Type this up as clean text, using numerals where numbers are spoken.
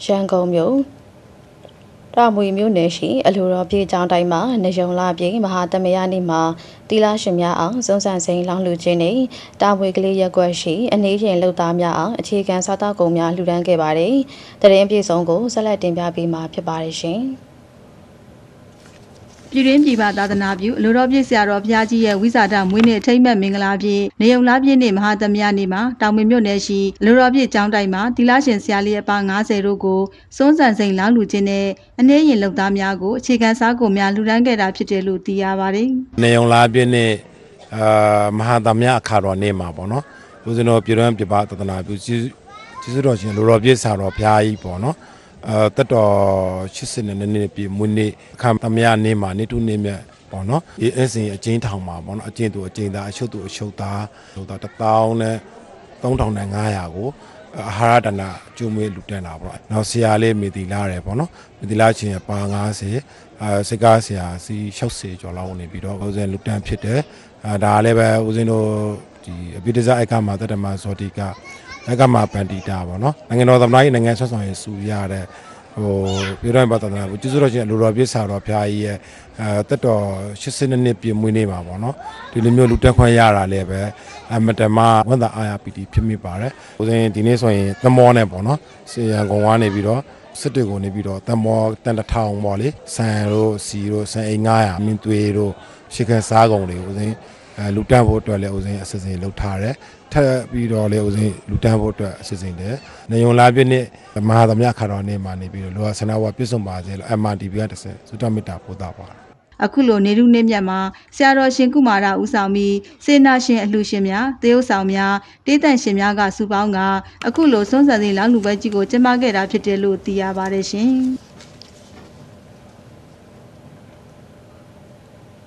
ရန်ကုန်မြို့တာမွေမြို့နယ်ရှိအလူတော်ပြေကျောင်းတိုင်းမှာနေုံလာပြေမဟာသမယနေ့မှာတီလာရှင်များအောင်စုံစံစိန်လောင်းလူချင်းနဲ့တာမွေကလေးရက်ွက်ရှိအနေရင်လှုပ်သားများအောင်အခြေခံစားတောက်ကုန်များလှူဒန်းခဲ့ပါတယ်။တရင်ပြေဆုံးကိုဆက်လက်တင်ပြပေးမှာဖြစ်ပါတယ်ရှင်။ပြည်တွင်းပြည်ပသာသနာပြုအလိုတော်ပြည့်ဆရာတော်ဘုရားကြီးရဲ့ဝိဇာတမွေးနေ့ထိမ့်မဲ့မင်္ဂလာပြည့်နေုံလားပြည့်နေ့မဟာသမယနေ့မှာတောင်မွေမြို့နယ်ရှိအလိုတော်ပြည့်ကျောင်းတိုင်းမှာတီလာရှင်ဆရာလေးအပါ90တို့ကိုစွန်းစံစိန်လောင်းလူချင်းနဲ့အနေရင်လုံသားများကိုအခြေခံစားကုန်များလှူဒန်းခဲ့တာဖြစ်တယ်လို့သိရပါတယ်။နေုံလားပြည့်နေ့မဟာသမယအခါတော်နေ့မှာပေါ့နော်။ဦးဇင်းတို့ပြည်တွင်းပြည်ပသာသနာပြုကျေးဇူးတော်ရှင်အလိုတော်ပြည့်ဆရာတော်ဘုရားကြီးပေါ့နော်။တက်တော်80နှစ်ပြည့်မွေးနေ့အခါသမယနေ့မှာနေတူနေ့မြတ်ပေါ့နော်ဒီအစဉ်အကျဉ်းထောင်မှာပေါ့နော်အကျဉ်းသူအကျဉ်းသားအရှုပ်သူအရှုပ်သား1000နဲ့3500ကိုအာဟာရတနာကျုံမွေးလူတန်းတာပေါ့နောက်ဆရာလေးမေတီလာတယ်ပေါ့နော်မေတီလာချင်းပါ90စိတ်ကားဆရာစီ60ကျော်လောက်နေပြီးတော့ဦးဇင်းလူတန်းဖြစ်တယ်ဒါလည်းပဲဦးဇင်းတို့ဒီအပိဋကအိုက်ကမှာတတမဇောတိကလက်ကမှာပန္တိတာပေါ့နော်နိုင်ငံတော်သမ္မတကြီးနိုင်ငံဆွမ်းဆောင်ရေးစုရတဲ့ပြည်တော်ဘာသာနာကိုကျေးဇူးတော်ရှင်လူတော်ပြည့်စာတော်ဘုရားကြီးရဲ့တက်တော်80နှစ်ပြည့်မွေးနေ့မှာပေါ့နော်ဒီလိုမျိုးလူတက်ခွင့်ရတာလည်းပဲအမတမဝန်သာအာရပီတီဖြစ်မိပါတယ်ဦးဇင်းဒီနေ့ဆိုရင်သမောနဲ့ပေါ့နော်စေရန်ကုန်ကနေပြီးတော့စစ်တွေကိုနေပြီးတော့သမောတန်တထောင်ပေါ့လေဆန်တို့စီတို့ဆန်အိမ်900မင်းသွေးတို့ရှစ်ခက်စားကုန်တွေဦးဇင်းလူတန်းဖို့အတွက်လည်းဦးဇင်းအစစ်စစ်လုပ်ထားတယ်ထပ်ပြီးတော့လည်းဦးဇင်းလူတန်းဖို့အတွက်အစစ်စစ်တယ်နေုံလာပြည့်နေ့မဟာသမယခါတော်နေ့မှာနေပြီးတော့လောကဆန္ဒဝပြည့်စုံပါစေလို့ MRTV ကတစ်ဆင့်သုတမေတ္တာပို့တာပါအခုလိုနေရုနေမြတ်မှာဆရာတော်ရှင်ကုမာရဦးဆောင်ပြီးစေနာရှင်အလှရှင်များသရုပ်ဆောင်များတေးတန်ရှင်များကစုပေါင်းကအခုလိုစွန်းစံစိန်လောင်းလူပွဲကြီးကိုကျင်းပခဲ့တာဖြစ်တယ်လို့သိရပါတယ်ရှင်။